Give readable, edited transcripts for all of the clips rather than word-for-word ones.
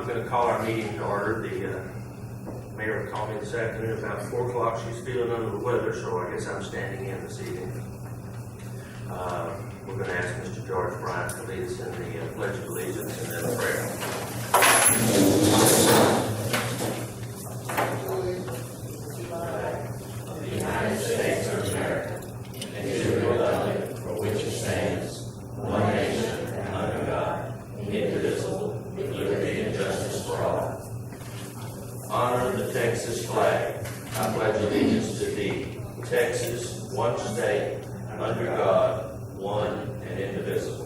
we're going to call our meeting to order. The mayor called me this afternoon about 4 o'clock. She's feeling under the weather, so I guess I'm standing in this evening. We're going to ask Mr. George Bryant to lead us in the Pledge of Allegiance and then a prayer. The United States of America, and to the republic for which it stands, one nation, under God, indivisible, with liberty and justice for all. Honor the Texas flag. I pledge allegiance to thee, Texas, one state, under God, one and indivisible.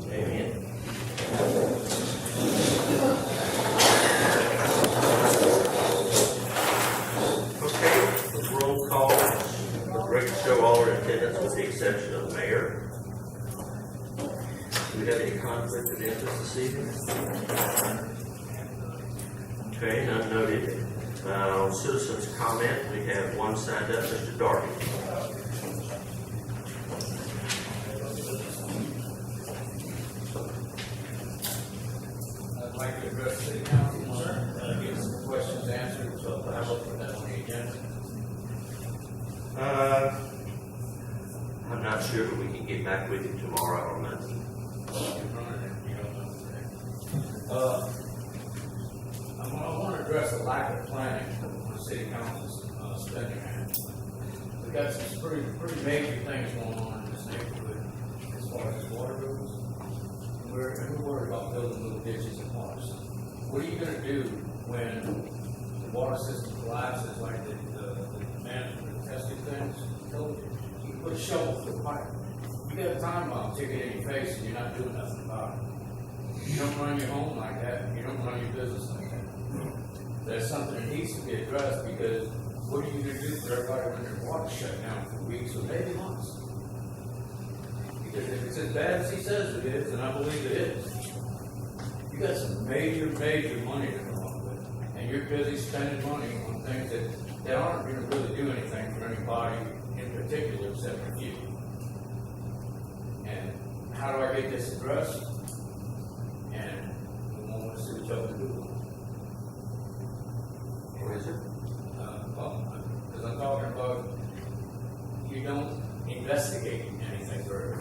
Amen. Okay, roll call. The record show all are in attendance with the exception of the mayor. Do we have any conflict of interest this evening? Okay, none noted. Citizens' comment, we have one signed up, Mr. Darby. I'd like to address the city council, sir, get some questions answered, so I will put that on the agenda. I'm not sure, but we can get back with you tomorrow or Monday. I want to address the lack of planning for the city council's spending. We've got some pretty major things going on in this neighborhood as far as water goes. We're worried about building little ditches and ponds. What are you going to do when the water system collapses like the management testing things? You can put a shovel through the pipe. You got a time bomb ticket in your face and you're not doing nothing about it. You don't run your home like that. You don't run your business like that. That's something that needs to be addressed because what are you going to do for everybody when their water's shut down for weeks or maybe months? Because if it's as bad as he says it is, and I believe it is, you got some major money to come up with, and you're busy spending money on things that aren't going to really do anything for anybody in particular except for you. And how do I get this addressed? And we want to see what y'all can do. What is it? Because I'm talking about you don't investigate anything further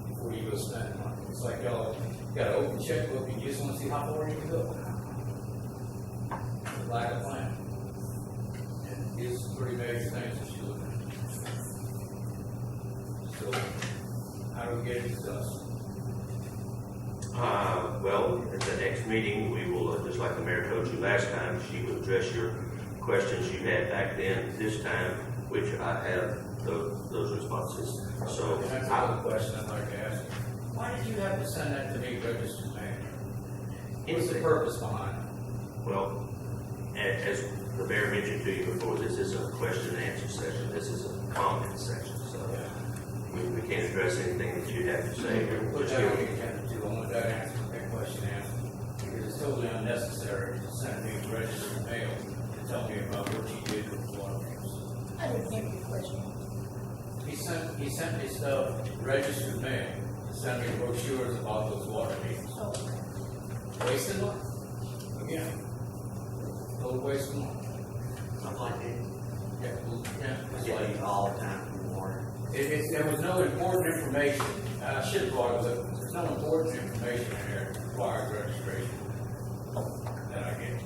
before you go spend money. It's like y'all got an open checkbook and you just want to see how far you can go. Lack of plan. And these are pretty major things that you look at. So, how do we get it discussed? Well, at the next meeting, we will, just like the mayor told you last time, she will address your questions you had back then, this time, which I have those responses. So, That's another question I'd like to ask. Why did you have to send that to me, registered mayor? What's the purpose behind it? well, as the mayor mentioned to you before, this isn't a question and answer session. This is a comment section. So, we can't address anything that you have to say. Put that on the agenda too. I want that answer, that question answered. Because it's totally unnecessary to send me registered mail to tell me about what you did with the water bills. I didn't hear your question. He sent me stuff, registered mail, to send me brochures about those water bills. Oh, okay. Wasting money. Again. Total waste of money. Something like that. Yeah, That's why you all the time for water. There was no important information. I should have brought it up. There's no important information in there that requires registration that I get.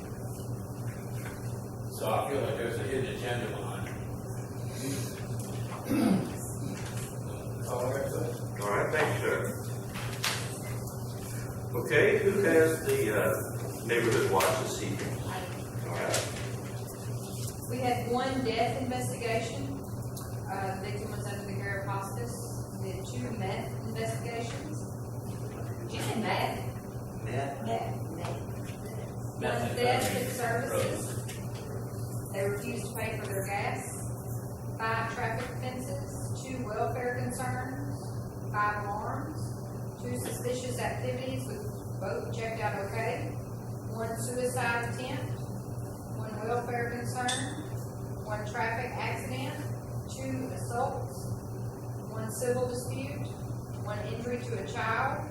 So I feel like there's a hidden agenda behind it. That's all I got to say. All right, thank Okay, who has the neighborhood watch this evening? All right. We had one death investigation. The victim was under the care of hospice. We had 2 meth investigations. Did you say meth? Net? One death with services. They refused to pay for their gas. 5 traffic offenses, 2 welfare concerns, 5 alarms, 2 suspicious activities with both checked out okay, 1 suicide attempt, 1 welfare concern, 1 traffic accident, 2 assaults, 1 civil dispute, 1 injury to a child,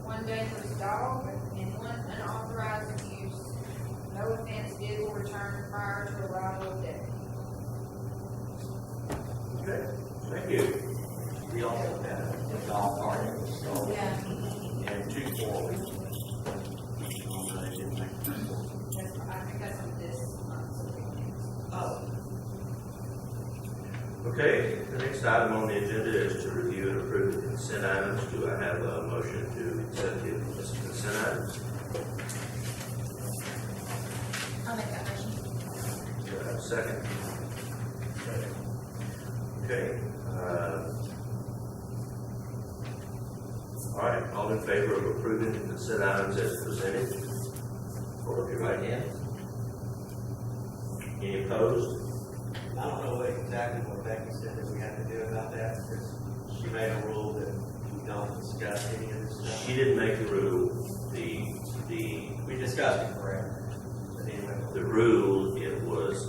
1 dangerous dog, and 1 unauthorized abuse. No offense vehicle returned prior to arrival of deputy. Okay, thank you. We also had a dog party, so, Yeah. and 2 4. I think that's on this month's weekends. Oh. Okay, the next item on the agenda is to review and approve the consent items. Do I have a motion to accept the consent items? I'll make that motion. Do I have a second? Okay. All right, all in favor of approving the consent items as presented? Hold up your right hand. Any opposed? I don't know exactly what Becky said that we have to do about that, because she made a rule that we don't discuss any of this stuff. She didn't make the rule. We discussed it forever. But anyway, The rule,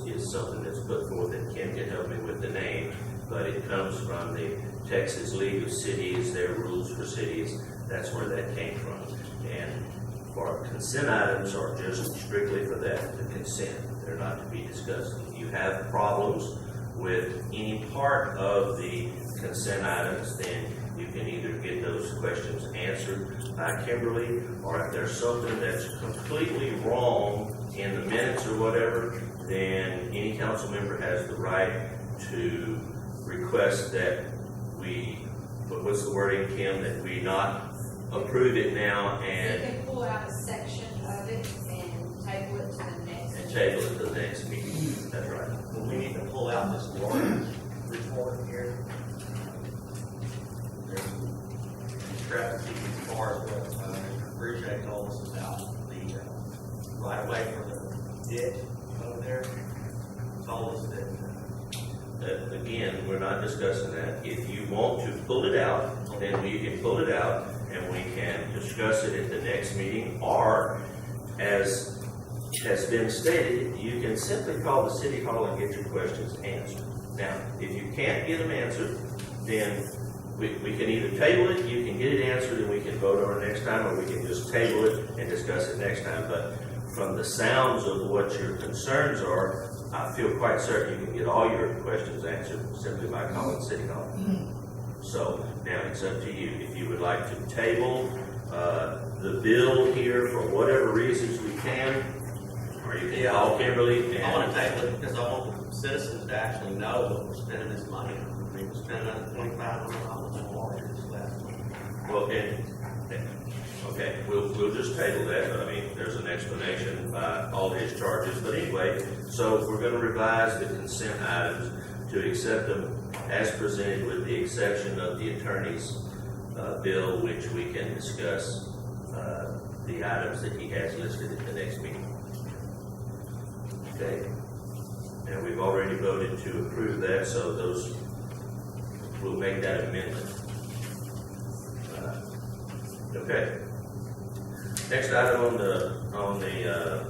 is something that's put forth, and Kim can help me with the name, but it comes from the Texas League of Cities, their rules for cities. That's where that came from. And for consent items are just strictly for that, the consent. They're not to be discussed. If you have problems with any part of the consent items, then you can either get those questions answered by Kimberly, or if there's something that's completely wrong in the minutes or whatever, then any council member has the right to request that we, what's the wording, Kim, that we not approve it now You and can pull out a section of it and table it to the next. table it to the next meeting. That's right. well, we need to pull out this Lawrence report here. There's discrepancy as far as what Bruce told us about the right away for the ditch over there. Told us that Again, we're not discussing that. If you want to pull it out, then we can pull it out and we can discuss it at the next meeting, or as has been stated, you can simply call the city hall and get your questions answered. Now, if you can't get them answered, then we can either table it, you can get it answered, and we can vote on it next time, or we can just table it and discuss it next time. But from the sounds of what your concerns are, I feel quite certain you can get all your questions answered simply by calling City Hall. So now it's up to you. If you would like to table the bill here for whatever reasons we can, or you can call Kimberly I want and to table it because I want the citizens to actually know that we're spending this money. I mean, we're spending $2,500 on water this last week. well, okay, we'll just table that. But I mean, there's an explanation by all his charges. But anyway, so we're going to revise the consent items to accept them as presented, with the exception of the attorney's bill, which we can discuss the items that he has listed at the next meeting. Okay. And we've already voted to approve that, so those, we'll make that amendment. Okay. Next item on the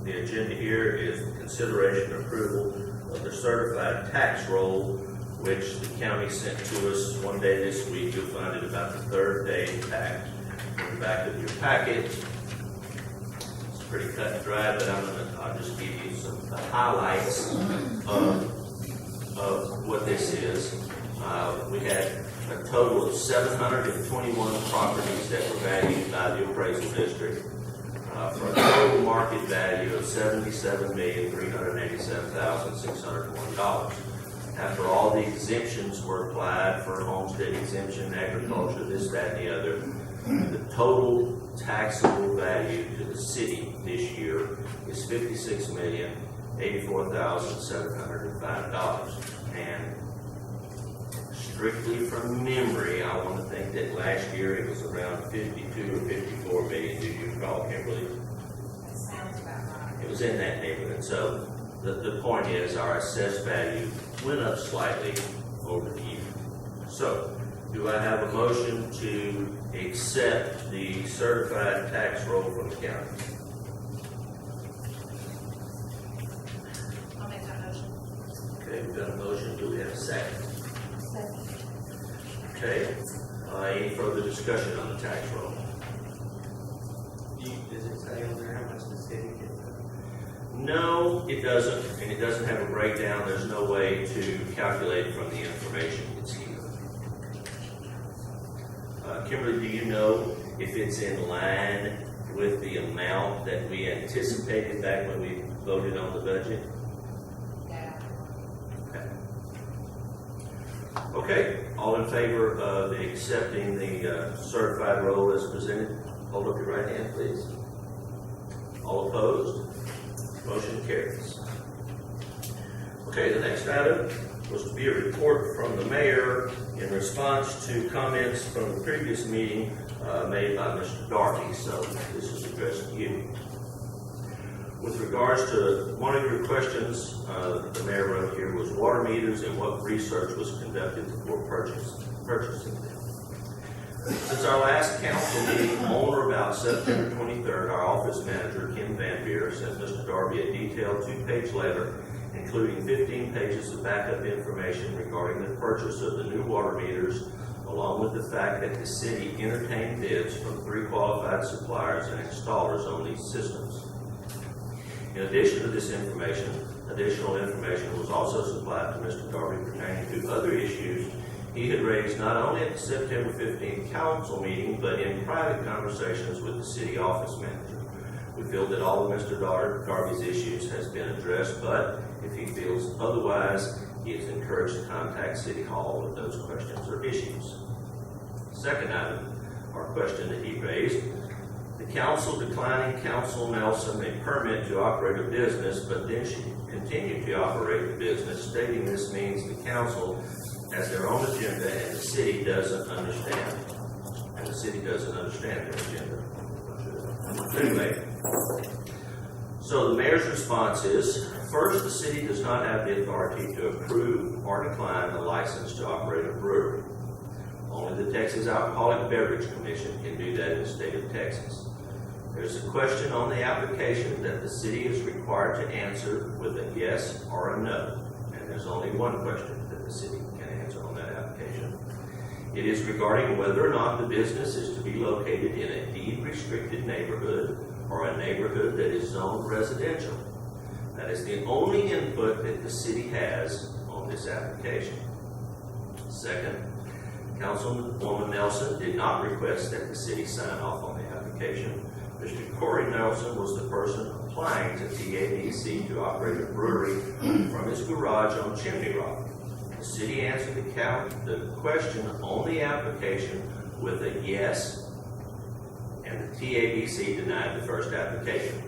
agenda here is the consideration and approval of the certified tax roll, which the county sent to us one day this week. You'll find it about the 3rd day back in the back of your packet. It's pretty cut and dry, but I'll just give you some highlights of what this is. We had a total of 721 properties that were valued by the appraisal district for a total market value of $77,387,601. After all the exemptions were applied for homestead exemption, agriculture, this, that, and the other, the total taxable value to the city this year is $56,084,705. And strictly from memory, I want to think that last year it was around 52 or 54 million. Do you recall, Kimberly? That sounds about right. It was in that neighborhood. So the point is our assessed value went up slightly over the year. So do I have a motion to accept the certified tax roll from the county? I'll make that motion. Okay, we've got a motion. Do we have a second? Second. Okay. Any further discussion on the tax roll? Does it say on there how much the city gets? No, it doesn't, and it doesn't have a breakdown. There's no way to calculate it from the information it's here. Kimberly, do you know if it's in line with the amount that we anticipated back when we voted on the budget? Yeah. Okay, all in favor of accepting the certified roll as presented, hold up your right hand, please. All opposed? Motion carries. Okay, the next item was to be a report from the mayor in response to comments from the previous meeting made by Mr. Darby, so this is addressed to you. With regards to one of your questions, the mayor wrote here was water meters and what research was conducted before purchasing them. Since our last council meeting on or about September 23rd, our office manager, Kim Van Beer, sent Mr. Darby a detailed 2-page letter, including 15 pages of backup information regarding the purchase of the new water meters, along with the fact that the city entertained bids from 3 qualified suppliers and installers on these systems. In addition to this information, additional information was also supplied to Mr. Darby pertaining to other issues he had raised not only at the September 15th council meeting, but in private conversations with the city office manager. We feel that all of Mr. Darby's issues has been addressed, but if he feels otherwise, he is encouraged to contact City Hall with those questions or issues. Second item, or question that he raised, the council declining Council Nelson a permit to operate a business, but then she continued to operate the business, stating this means the council has their own agenda and the city doesn't understand. And the city doesn't understand their agenda. Anyway, so the mayor's response is, first, the city does not have the authority to approve or decline a license to operate a brewery. Only the Texas Alcoholic Beverage Commission can do that in the state of Texas. There's a question on the application that the city is required to answer with a yes or a no. And there's only one question that the city can answer on that application. It is regarding whether or not the business is to be located in a deed-restricted neighborhood or a neighborhood that is zoned residential. That is the only input that the city has on this application. Second, Councilwoman Nelson did not request that the city sign off on the application. Mr. Corey Nelson was the person applying to TABC to operate a brewery from his garage on Chimney Rock. The city answered the question on the application with a yes, and the TABC denied the first application.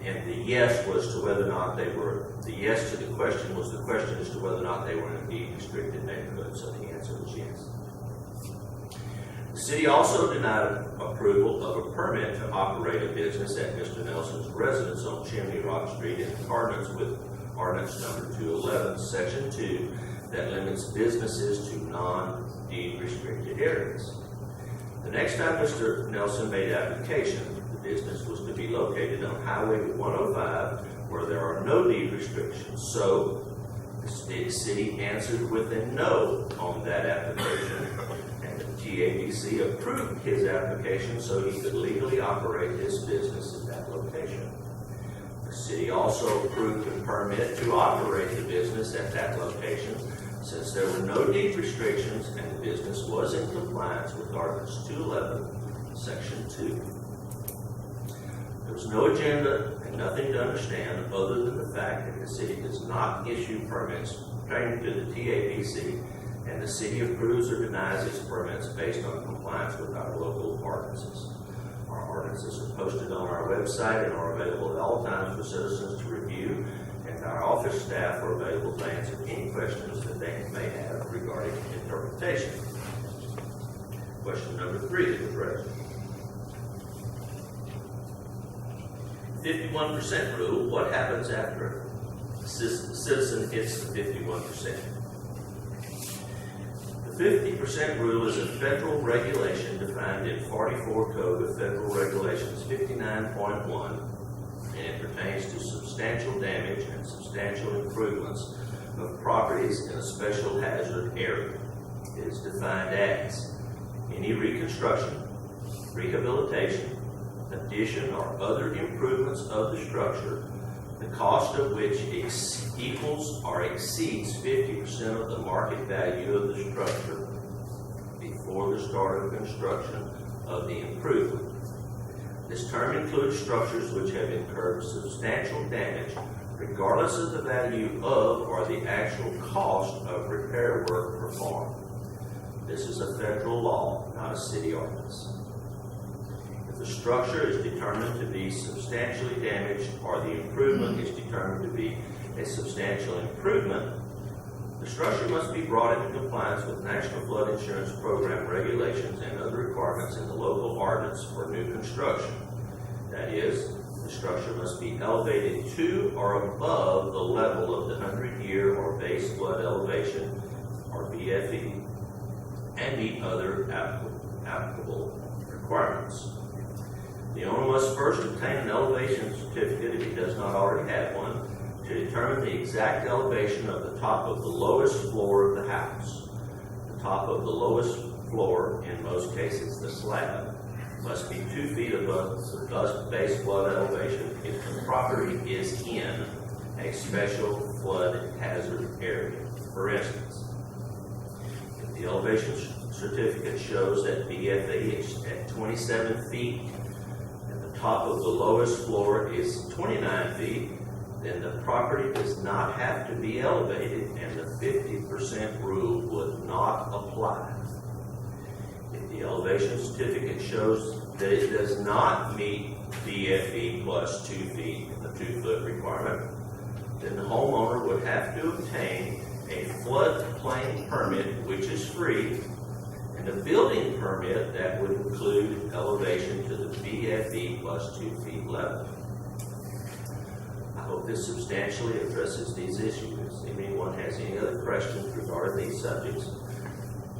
And the yes was to whether or not they were, the yes to the question was the question as to whether or not they were in a deed-restricted neighborhood, so the answer was yes. The city also denied approval of a permit to operate a business at Mr. Nelson's residence on Chimney Rock Street in accordance with Ordinance number 211, Section 2, that limits businesses to non-deed restricted areas. The next time Mr. Nelson made application, the business was to be located on Highway 105, where there are no deed restrictions. So the city answered with a no on that application, and the TABC approved his application so he could legally operate his business at that location. The city also approved a permit to operate the business at that location since there were no deed restrictions and the business was in compliance with Ordinance 211, Section 2. There was no agenda and nothing to understand other than the fact that the city does not issue permits pertaining to the TABC, and the city approves or denies its permits based on compliance with our local ordinances. Our ordinances are posted on our website and are available at all times for citizens to review, and our office staff are available to answer any questions that they may have regarding interpretation. Question number 3 is raised. 51% rule, what happens after a citizen hits the 51%? The 50% rule is a federal regulation defined in 44 Code of Federal Regulations 59.1, and it pertains to substantial damage and substantial improvements of properties in a special hazard area. It is defined as any reconstruction, rehabilitation, addition, or other improvements of the structure, the cost of which equals or exceeds 50% of the market value of the structure before the start of construction of the improvement. This term includes structures which have incurred substantial damage regardless of the value of or the actual cost of repair work performed. This is a federal law, not a city ordinance. If the structure is determined to be substantially damaged or the improvement is determined to be a substantial improvement, the structure must be brought into compliance with National Flood Insurance Program regulations and other requirements in the local ordinance for new construction. That is, the structure must be elevated to or above the level of the 100-year or base flood elevation, or BFE, and meet other applicable requirements. The owner must first obtain an elevation certificate, if he does not already have one, to determine the exact elevation of the top of the lowest floor of the house. The top of the lowest floor, in most cases the slab, must be 2 feet above the base flood elevation if the property is in a special flood hazard area. For instance, if the elevation certificate shows that BFE is at 27 feet and the top of the lowest floor is 29 feet, then the property does not have to be elevated and the 50% rule would not apply. If the elevation certificate shows that it does not meet BFE plus 2 feet, the 2-foot requirement, then the homeowner would have to obtain a floodplain permit, which is free, and a building permit that would include elevation to the BFE plus 2 feet level. I hope this substantially addresses these issues. If anyone has any other questions regarding these subjects,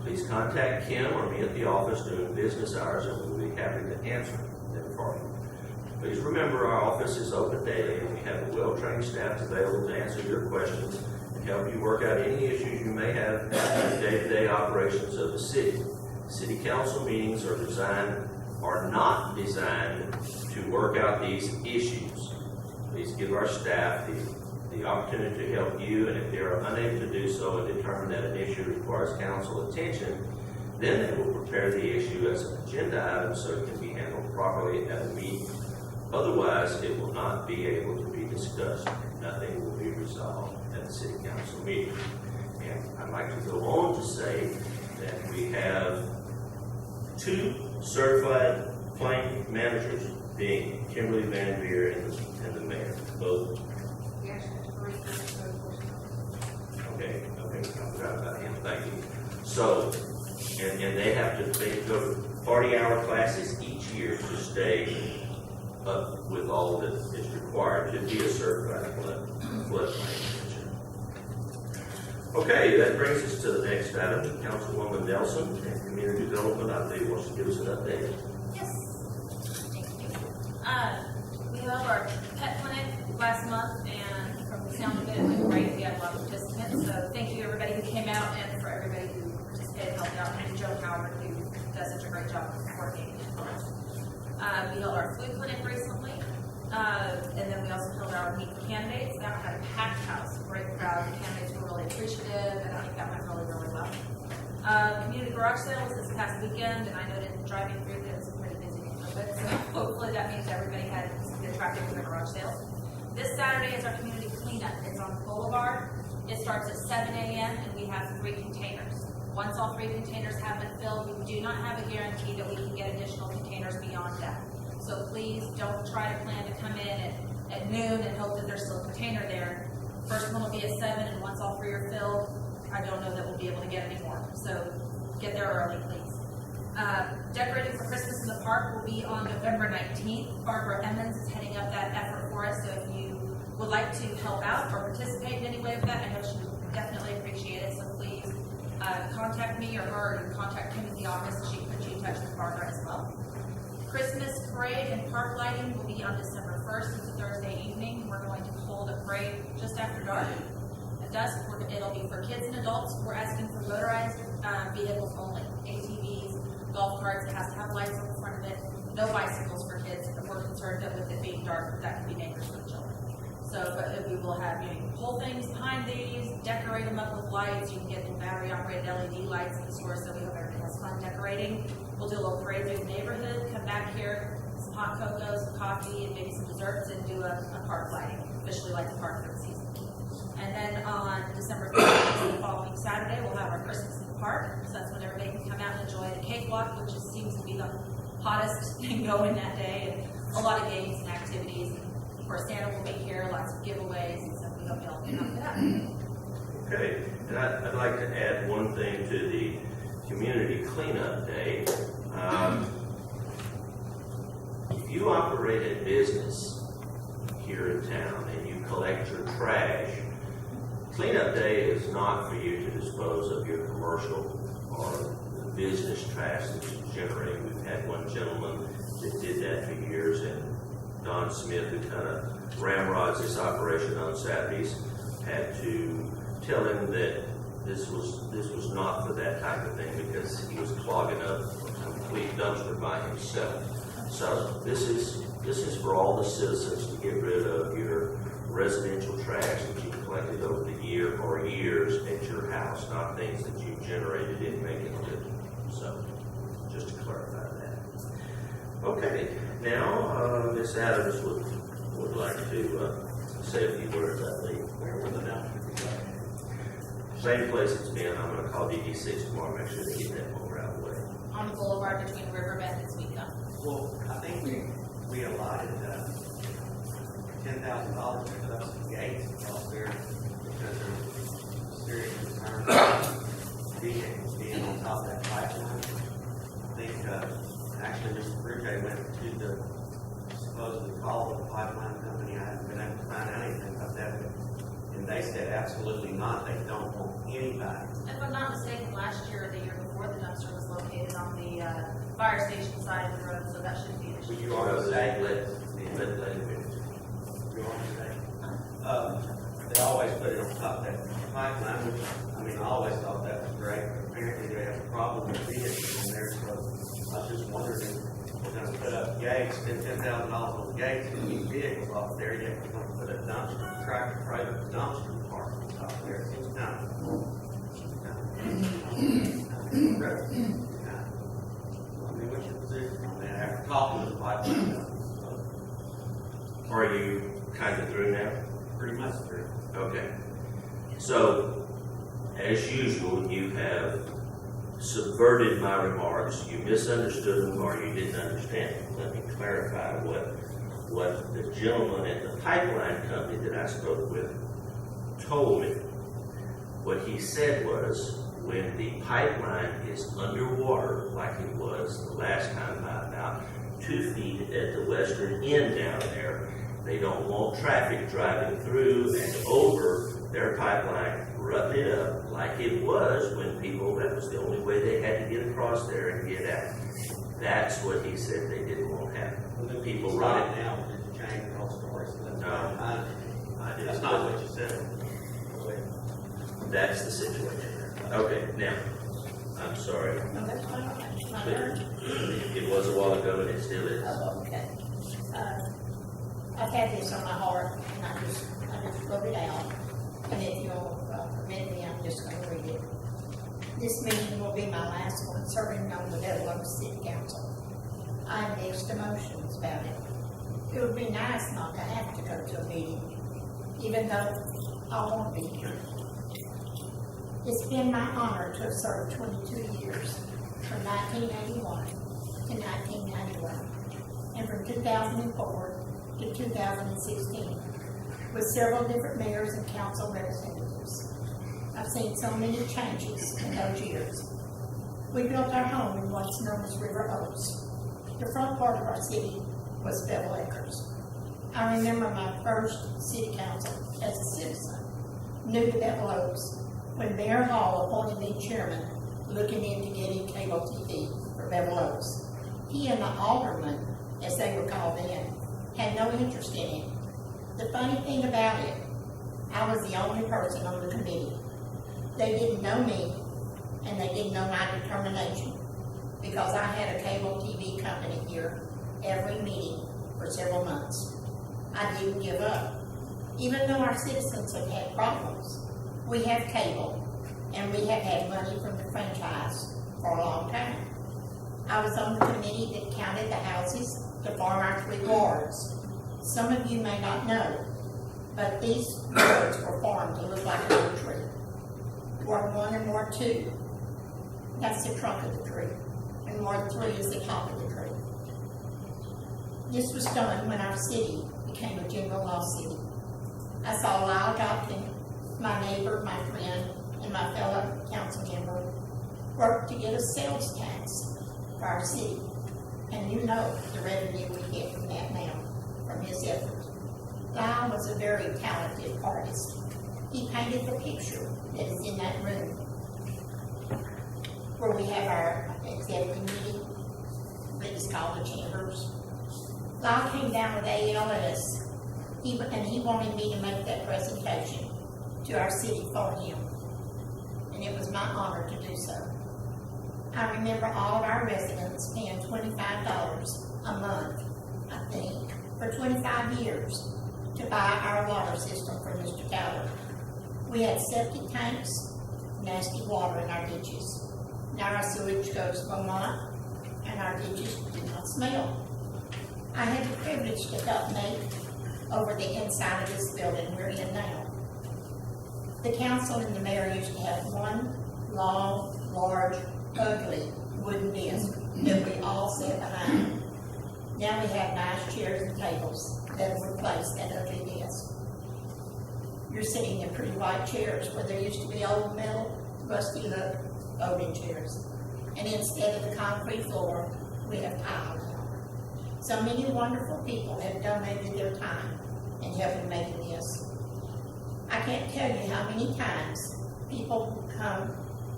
please contact Kim or me at the office during business hours, and we'll be happy to answer them for you. Please remember our office is open daily, and we have a well-trained staff available to answer your questions and help you work out any issues you may have in the day-to-day operations of the city. City council meetings are not designed to work out these issues. Please give our staff the opportunity to help you, and if they are unable to do so and determine that an issue requires council attention, then they will prepare the issue as an agenda item so it can be handled properly at a meeting. Otherwise, it will not be able to be discussed. Nothing will be resolved at the city council meeting. And I'd like to go on to say that we have 2 certified plane managers, being Kimberly Van Veer and the mayor, both. We actually have 3 Okay, I forgot about him, thank you. So, and they go 40-hour classes each year to stay up with all that is required to be a certified floodplain manager. Okay, that brings us to the next item. Councilwoman Nelson, in Community Development, I believe, wants to give us an update. Yes. Thank you. We held our pet clinic last month, and from the sound of it, it went great. We had a lot of participants, so thank you everybody who came out and for everybody who participated, helped out, and Joe Howard, who does such a great job of working. We held our food clinic recently, and then we also held our meet the candidates. That had a packed house, a great crowd. The candidates were really appreciative, and I think that went really, really well. Community garage sale was this past weekend, and I noted driving through that it was a pretty busy neighborhood, so hopefully that means everybody had some good traffic for the garage sale. This Saturday is our community cleanup. It's on Boulevard. It starts at 7 a.m. and we have 3 containers. Once all 3 containers have been filled, we do not have a guarantee that we can get additional containers beyond that. So please don't try to plan to come in at noon and hope that there's still a container there. First one will be at 7, and once all 3 are filled, I don't know that we'll be able to get any more. So get there early, please. Decorating for Christmas in the park will be on November 19th. Barbara Emmons is heading up that effort for us, so if you would like to help out or participate in any way with that, I know she would definitely appreciate it, so please contact me or her, or you can contact him in the office, and she can put you in touch with Barbara as well. Christmas parade and park lighting will be on December 1st. It's a Thursday evening. We're going to hold a parade just after dark. At dusk, it'll be for kids and adults. We're asking for motorized vehicles only, ATVs, golf carts. It has to have lights on the front of it. No bicycles for kids. We're concerned that with it being dark, that can be dangerous for the children. So, but we will have, you can pull things behind these, decorate them up with lights. You can get the battery-operated LED lights in the store, so we hope everybody has fun decorating. We'll do a little parade through the neighborhood, come back here, some hot cocoa, some coffee, and maybe some desserts, and do a park lighting, officially light the park for the season. And then on December 5th, the following Saturday, we'll have our Christmas in the park. So that's when everybody can come out and enjoy the cakewalk, which just seems to be the hottest thing going that day, and a lot of games and activities. Of course, Santa will be here, lots of giveaways, and so we hope y'all can help it out. Okay, and I'd like to add one thing to the community cleanup day. If you operate a business here in town and you collect your trash, cleanup day is not for you to dispose of your commercial or business trash that you generate. We've had one gentleman that did that for years, and Don Smith, who kind of ramrods this operation on Saturdays, had to tell him that this was not for that type of thing, because he was clogging up a complete dumpster by himself. So this is for all the citizens to get rid of your residential trash that you collected over the year or years at your house, not things that you generated in making a living. So just to clarify that. Okay, now Ms. Adams would like to say a few words, I believe. Where were the dumpsters? Same place it's been. I'm going to call DD6 tomorrow, make sure they get that mower out of the way. On the boulevard between Riverbend and Sweetgum. Well, I think we allotted $10,000 to put up some gates across there because there's serious concern about vehicles being on top of that pipeline. I think actually Mr. Bruce went to the supposedly call the pipeline company. I haven't been able to find out anything about that, and they said absolutely not. They don't want anybody. If I'm not mistaken, last year or the year before, the dumpster was located on the fire station side of the road, so that shouldn't be an issue. You are safe. Let him You are safe. They always put it on top of that pipeline, which, I mean, I always thought that was great, but apparently they have a problem with vehicles in there, so I was just wondering if we're gonna put up gates, spend $10,000 on gates and keep vehicles off there, yet we're gonna put a dumpster, tractor trailer dumpster park on top of there. It's kind of I mean, what's your position on that after talking to the pipeline company? So, Are you kind of through now? pretty much through. Okay. So, as usual, you have subverted my remarks. You misunderstood them, or you didn't understand them. Let me clarify what the gentleman at the pipeline company that I spoke with told me. What he said was, when the pipeline is underwater, like it was the last time by about 2 feet at the western end down there, they don't want traffic driving through and over their pipeline, rutting it up like it was when people, that was the only way they had to get across there and get out. That's what he said they didn't want to happen. People run it. Now, did you change the whole story? So that's No. I did. That's not what you said. That's the situation. Okay, now, I'm sorry. No, that's fine. My turn. It was a while ago and it still is. Oh, okay. I've had this on my heart, and I just wrote it out. And if you'll permit me, I'm just gonna read it. This meeting will be my last one serving on the Delaware City Council. I have mixed emotions about it. It would be nice not to have to go to a meeting, even though I won't be here. It's been my honor to have served 22 years, from 1981 to 1991, and from 2000 2004 to 2016, with several different mayors and council representatives. I've seen so many changes in those years. We built our home in what's known as River Oaks. The front part of our city was Bevel Acres. I remember my first city council as a citizen, new to Bevel Oaks, when Mayor Hall appointed me chairman, looking into getting cable TV for Bevel Oaks. He and the aldermen, as they were called then, had no interest in it. The funny thing about it, I was the only person on the committee. They didn't know me, and they didn't know my determination, because I had a cable TV company here every meeting for several months. I didn't give up. Even though our citizens have had problems, we have cable, and we have had money from the franchise for a long time. I was on the committee that counted the houses to form our 3 wards. Some of you may not know, but these wards were formed to look like a tree. Ward 1 and Ward 2, that's the trunk of the tree, and Ward 3 is the top of the tree. This was done when our city became a general law city. I saw Lyle Godkin, my neighbor, my friend, and my fellow council member work to get a sales tax for our city. And you know the revenue we get from that now, from his effort. Lyle was a very talented artist. He painted the picture that is in that room, where we have our executive meeting, that is called the Chambers. Lyle came down with ALS, and he wanted me to make that presentation to our city for him, and it was my honor to do so. I remember all of our residents paying $25 a month, I think, for 25 years to buy our water system from Mr. Tower. We had septic tanks, nasty water in our ditches. Now our sewage goes to Beaumont, and our ditches do not smell. I had the privilege to help make over the inside of this building we're in now. The council and the mayor used to have one long, large, ugly wooden desk that we all sat behind. Now we have nice chairs and tables that have replaced that ugly desk. You're sitting in pretty white chairs where there used to be old metal, rusty look voting chairs. And instead of the concrete floor, we have tile now. So many wonderful people have donated their time in helping making this. I can't tell you how many times people come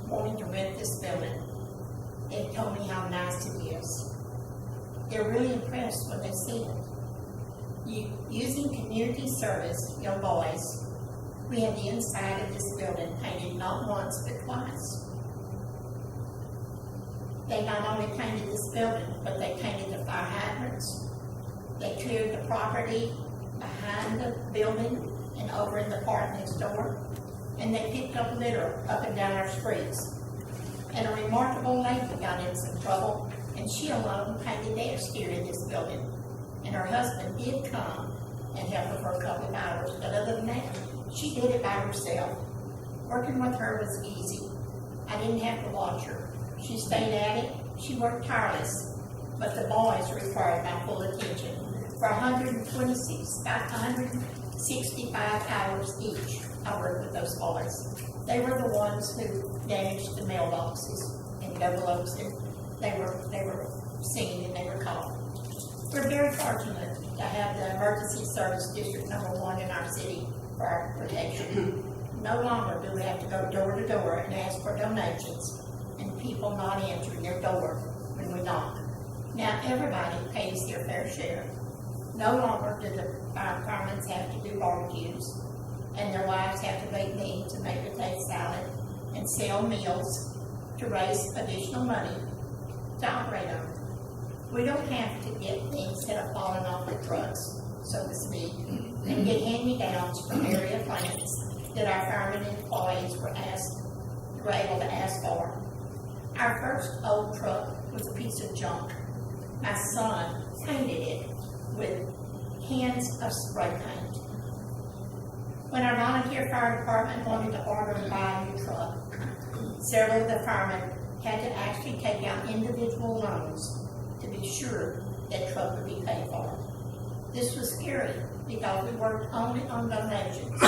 wanting to rent this building. They've told me how nice it is. They're really impressed when they see it. Using community service, young boys, we had the inside of this building painted not once but twice. They not only painted this building, but they painted the fire hydrants. They cleared the property behind the building and over in the park next door. And they picked up litter up and down our streets. And a remarkable lady got in some trouble, and she alone painted the exterior of this building. And her husband did come and help her for a couple of hours, but other than that, she did it by herself. Working with her was easy. I didn't have to watch her. She stayed at it. She worked tireless, but the boys required my full attention. For 165 hours each, I worked with those boys. They were the ones who damaged the mailboxes in Bevel Oaks, and they were seen and they were caught. We're very fortunate to have the Emergency Service District number 1 in our city for our protection. No longer do we have to go door to door and ask for donations and people not answering their door when we knock. Now everybody pays their fair share. No longer do the firemen have to do barbecues, and their wives have to make meat to make potato salad and sell meals to raise additional money to operate on. We don't have to get things that have fallen off the trucks, so to speak, and get hand-me-downs from area plants that our firemen employees were able to ask for. Our first old truck was a piece of junk. My son painted it with cans of spray paint. When our volunteer fire department wanted to order and buy a new truck, several of the firemen had to actually take out individual loans to be be sure that truck would be paid for. This was scary because we worked only on donations,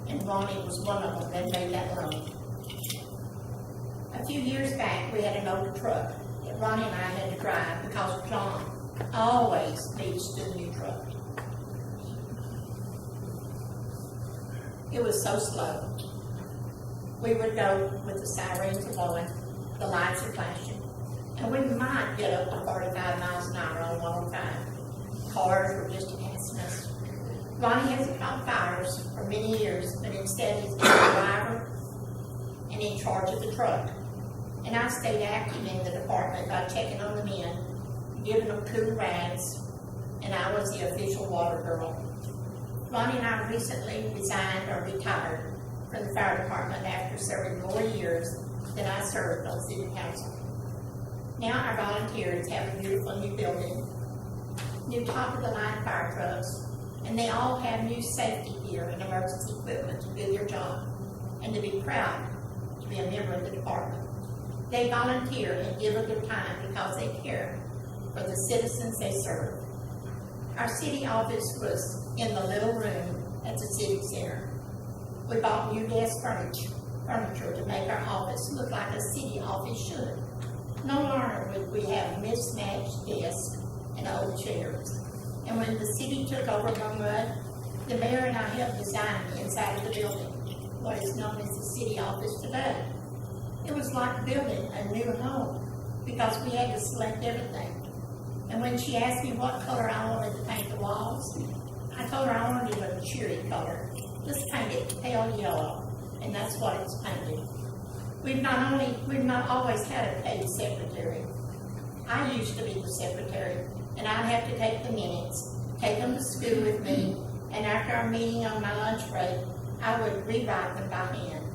and Ronnie was one of them that made that loan. A few years back, we had an old truck that Ronnie and I had to drive because John always needs the new truck. It was so slow. We would go with the sirens blowing, the lights are flashing, and we might get up to 45 miles an hour on 105. Cars were just passing us. Ronnie hasn't caught fires for many years, but instead he's been a driver and in charge of the truck. And I stayed active in the department by checking on the men, giving them cool rags, and I was the official water girl. Ronnie and I recently resigned or retired from the fire department after serving more years than I served on city council. Now our volunteers have a beautiful new building, new top-of-the-line fire trucks, and they all have new safety gear and emergency equipment to do their job, and to be proud to be a member of the department. They volunteer and give of their time because they care for the citizens they serve. Our city office was in the little room at the city center. We bought new desk furniture to make our office look like a city office should. No longer would we have mismatched desks and old chairs. And when the city took over Glenwood, the mayor and I helped design the inside of the building, what is known as the city office today. It was like building a new home because we had to select everything. And when she asked me what color I wanted to paint the walls, I told her I wanted a cheery color. Just paint it pale yellow, and that's what it's painted. We've not always had a paid secretary. I used to be the secretary, and I'd have to take the minutes, take them to school with me, and after our meeting on my lunch break, I would rewrite them by hand.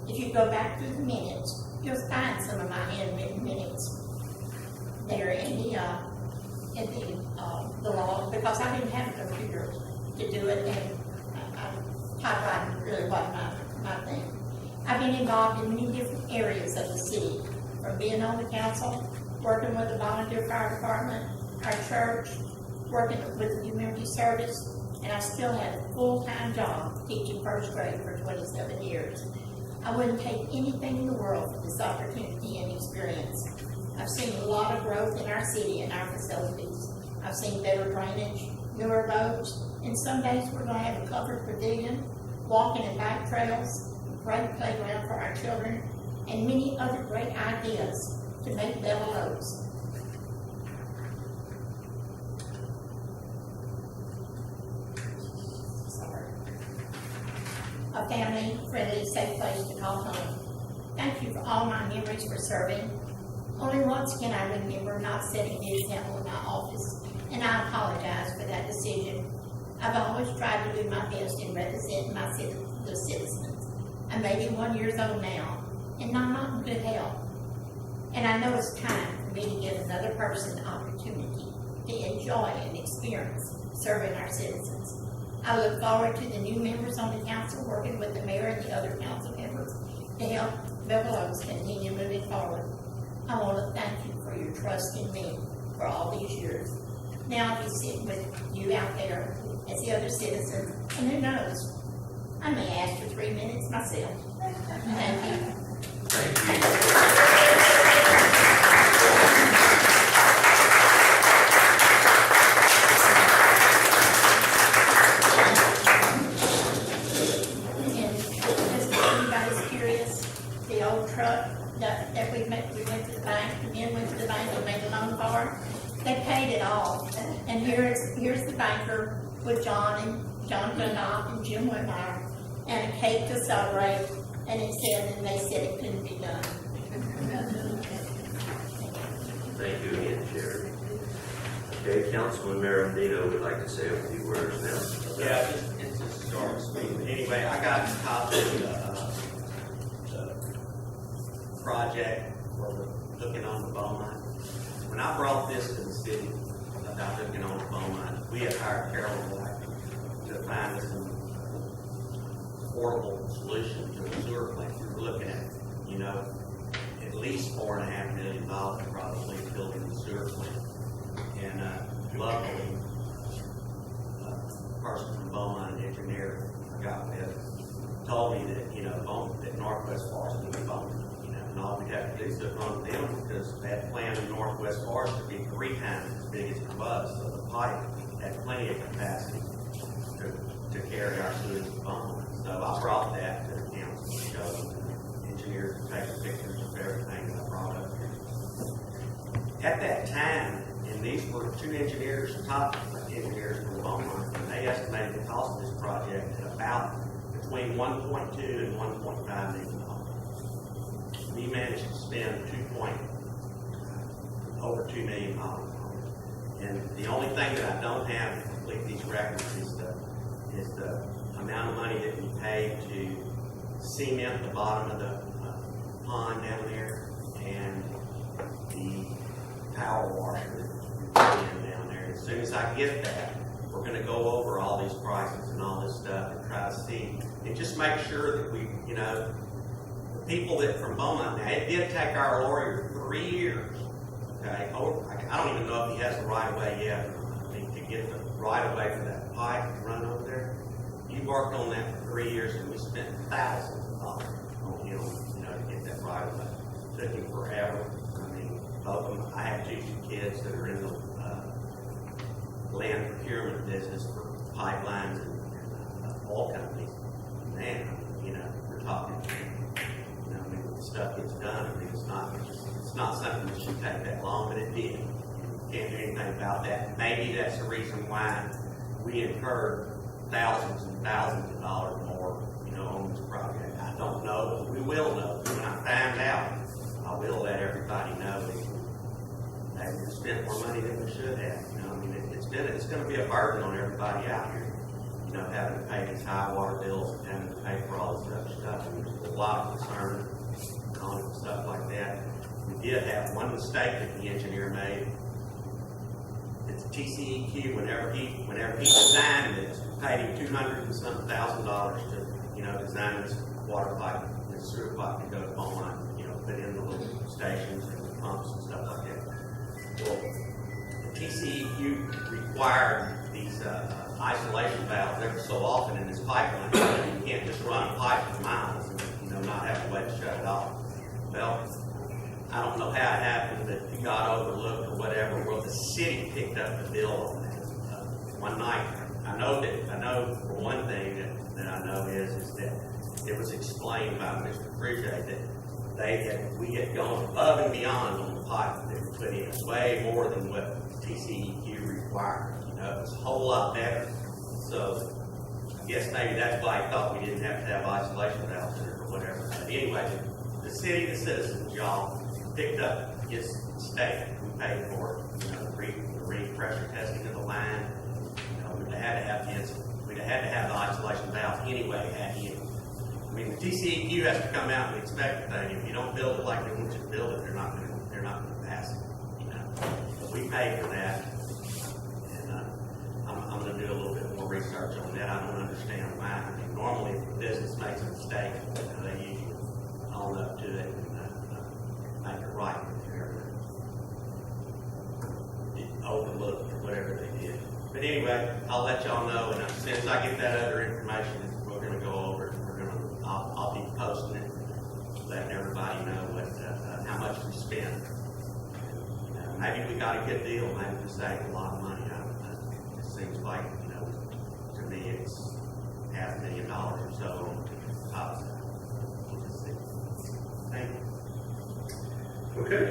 If you go back through the minutes, you'll find some of my handwritten minutes there in the log, because I didn't have a computer to do it, and typewriting really wasn't my thing. I've been involved in many different areas of the city, from being on the council, working with the volunteer fire department, our church, working with the community service, and I still have a full-time job teaching first grade for 27 years. I wouldn't take anything in the world for this opportunity and experience. I've seen a lot of growth in our city and our facilities. I've seen better drainage, newer roads, and some days we're going to have a covered pavilion, walking and bike trails, a great playground for our children, and many other great ideas to make Bella Oaks a family-friendly, safe place to call home. Thank you for all my memories for serving. Only once can I remember not setting the example in my office, and I apologize for that decision. I've always tried to do my best in representing the citizens. I'm 81 years old now, and I'm not in good health. And I know it's time for me to give another person the opportunity to enjoy and experience serving our citizens. I look forward to the new members on the council working with the mayor and the other council members to help Bella Oaks continue moving forward. I want to thank you for your trust in me for all these years. Now I'll be sitting with you out there as the other citizens, and who knows, I may ask for 3 minutes myself. Thank you. They paid it all, and here's the banker with John Gundoff and Jim Whitmire, and a cake to celebrate, and they said it couldn't be done. Thank you again, Sherry. Okay, Councilman Marandino would like to say a few words now. Yeah, it's just short and sweet. But anyway, I got a copy of the project for looking on the bone line. When I brought this to the city about looking on the bone line, we had hired Carol Black to find us an affordable solution to the sewer plant. We were looking at, at least $4.5 million probably building the sewer plant. difficulties on them because that plant in Northwest Forest to be 3 times as big as it was, so the pipe had plenty of capacity to carry our sewage to Beaumont. So I brought that to the council to show them. Engineers were taking pictures of everything that I brought up here. At that time, and these were 2 engineers, top engineers from Beaumont, and they estimated the cost of this project at about between $1.2 and $1.5 million. We managed to spend over $2 million on it. And the only thing that I don't have to complete these records is the amount of money that we paid to cement the bottom of the pond down there and the power washer that we put in down there. As soon as I get that, we're going to go over all these prices and all this stuff and try to see and just make sure that we, people that from Beaumont, now it did take our lawyer 3 years, okay? I don't even know if he has the right of way yet. I mean, to get the right of way for that pipe to run over there. He worked on that for 3 years and we spent thousands of dollars on him, to get that right of way. It took him forever. I mean, both of them, I have 2 kids that are in the land procurement business for pipelines and oil companies. Man, we're talking, the stuff gets done. I mean, it's not something that should take that long, but it did. Can't do anything about that. Maybe that's the reason why we incurred thousands and thousands of dollars more, on this project. I don't know, but we will know. When I find out, I will let everybody know that we spent more money than we should have. It's going to be a burden on everybody out here. Having to pay these high water bills and having to pay for all this other stuff. And there's a lot of concern on it and stuff like that. We did have one mistake that the engineer made. It's TCEQ. Whenever he designed this, paid him $200 and some thousand to design this water pipe, this sewer pipe to go to Beaumont. Put in the little stations and the pumps and stuff like that. Well, the TCEQ required these isolation valves every so often in this pipeline. You can't just run a pipe for miles and not have a way to shut it off. Well, I don't know how it happened that it got overlooked or whatever. Well, the city picked up the bill on that one night. I know for one thing that I know is that it was explained by Mr. Frigier that we had gone above and beyond on the pipe that we put in, way more than what TCEQ required. It was a whole lot better. So I guess maybe that's why he thought we didn't have to have isolation valves in it or whatever. But anyway, the city, the citizens, y'all picked up his mistake. We paid for it. The re-pressure testing of the line. We'd have to have the isolation valve anyway at him. I mean, the TCEQ has to come out and inspect the thing. If you don't build it like they want you to build it, they're not going to pass it. But we paid for that, and I'm going to do a little bit more research on that. I don't understand why. I mean, normally, if a business makes a mistake, they usually own up to it and make it right there. Overlooked or whatever they did. But anyway, I'll let y'all know, and as soon as I get that other information, we're going to go over it. I'll be posting it, letting everybody know how much we spent. Maybe we got a good deal. Maybe we saved a lot of money out of it. It seems like, to me, it's $500,000 or so on top of that. We'll just see. Thank you. Okay,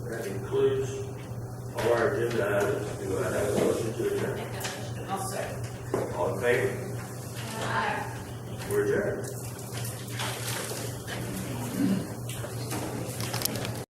that concludes all our agenda items. Do I have a motion to adjourn? I'll say. All in favor? Aye. We're adjourned.